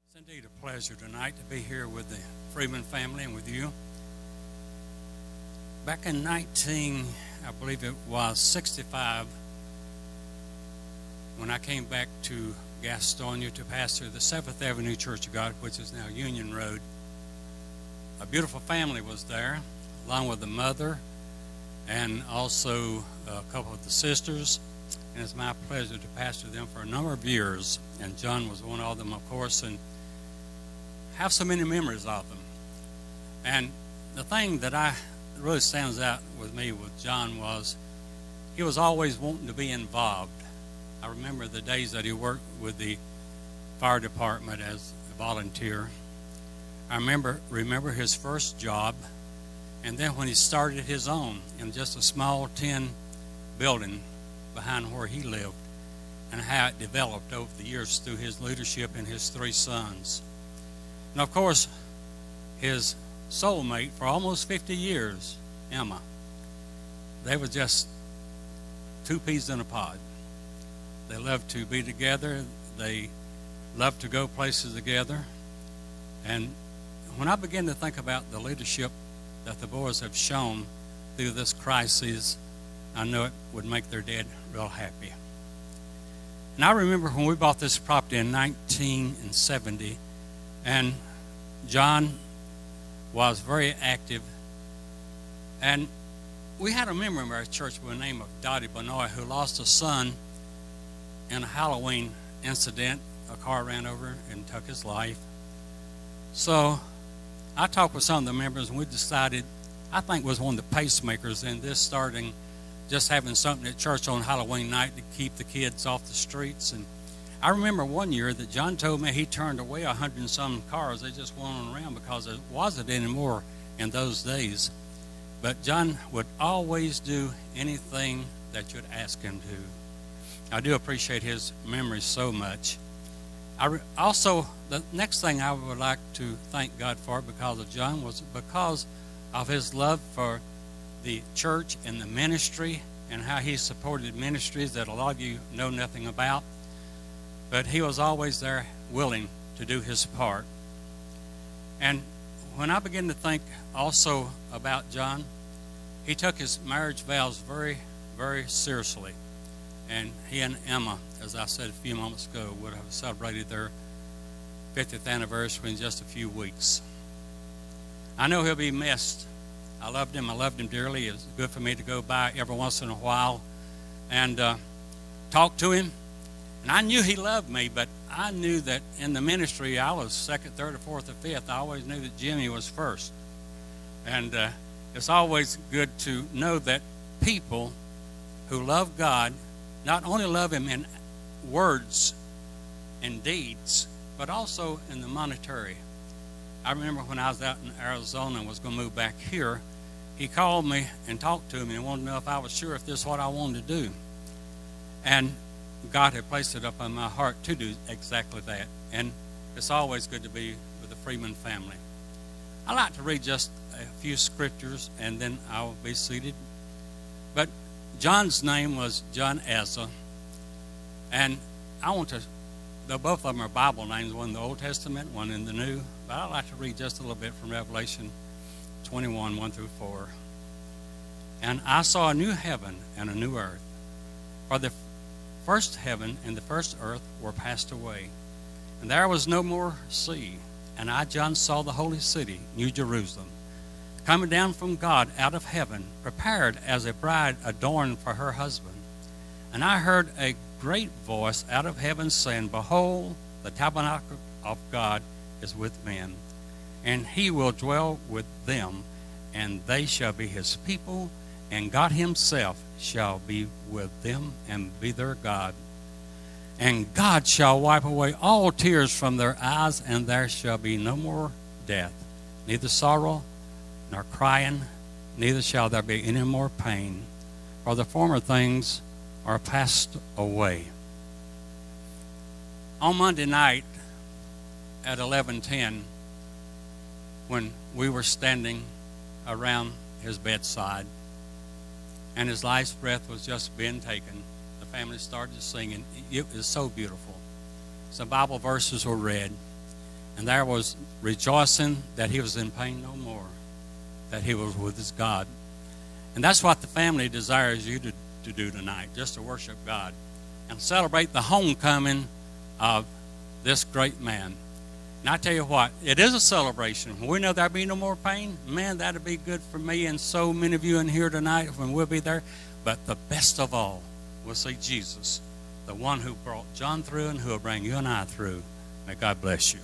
It's indeed a pleasure tonight to be here with the Freeman family and with you. Back in I believe it was 65, when I came back to Gastonia to pastor the 7th Avenue Church of God, which is now Union Road, a beautiful family was there, along with the mother and also a couple of the sisters. And it's my pleasure to pastor them for a number of years. And John was one of them, of course, and have so many memories of them. And the thing that really stands out with me with John was he was always wanting to be involved. I remember the days that he worked with the fire department as a volunteer. I remember his first job, and then when he started his own in just a small tin building behind where he lived, and how it developed over the years through his leadership and his 3 sons. And of course, his soulmate for almost 50 years, Emma, they were just 2 peas in a pod. They loved to be together. They loved to go places together. And when I begin to think about the leadership that the boys have shown through this crisis, I know it would make their dad real happy. And I remember when we bought this property in 1970, and John was very active. And we had a member of our church by the name of Dottie Benoit who lost a son in a Halloween incident. A car ran over and took his life. So I talked with some of the members, and we decided, I think was one of the pacemakers in this starting, just having something at church on Halloween night to keep the kids off the streets. And I remember one year that John told me he turned away 100 and some cars. They just went on around because it wasn't anymore in those days. But John would always do anything that you'd ask him to. I do appreciate his memories so much. Also, the next thing I would like to thank God for because of John was because of his love for the church and the ministry and how he supported ministries that a lot of you know nothing about. But he was always there willing to do his part. And when I begin to think also about John, he took his marriage vows very, very seriously. And he and Emma, as I said a few moments ago, would have celebrated their 50th anniversary in just a few weeks. I know he'll be missed. I loved him dearly. It was good for me to go by every once in a while and talk to him. And I knew he loved me, but I knew that in the ministry I was 2nd, 3rd, or 4th, or 5th. I always knew that Jimmy was first. And it's always good to know that people who love God not only love him in words and deeds, but also in the monetary. I remember when I was out in Arizona and was going to move back here, he called me and talked to me and wanted to know if I was sure if this is what I wanted to do. And God had placed it up on my heart to do exactly that. And it's always good to be with the Freeman family. I like to read just a few scriptures and then I'll be seated. But John's name was John Asa. And I want to, though both of them are Bible names, one in the Old Testament, one in the New, but I'd like to read just a little bit from Revelation 21, 1 through 4. And I saw a new heaven and a new earth. For the first heaven and the first earth were passed away, and there was no more sea. And I, John, saw the holy city, New Jerusalem, coming down from God out of heaven, prepared as a bride adorned for her husband. And I heard a great voice out of heaven saying, Behold, the tabernacle of God is with men, and he will dwell with them, and they shall be his people, and God himself shall be with them and be their God. And God shall wipe away all tears from their eyes, and there shall be no more death, neither sorrow nor crying, neither shall there be any more pain, for the former things are passed away. On Monday night at 11:10, when we were standing around his bedside and his life's breath was just being taken, the family started singing. It was so beautiful. Some Bible verses were read. And there was rejoicing that he was in pain no more, that he was with his God. And that's what the family desires you to do tonight, just to worship God and celebrate the homecoming of this great man. And I tell you what, it is a celebration. When we know there'll be no more pain, man, that'll be good for me and so many of you in here tonight when we'll be there. But the best of all, we'll see Jesus, the one who brought John through and who will bring you and I through. May God bless you.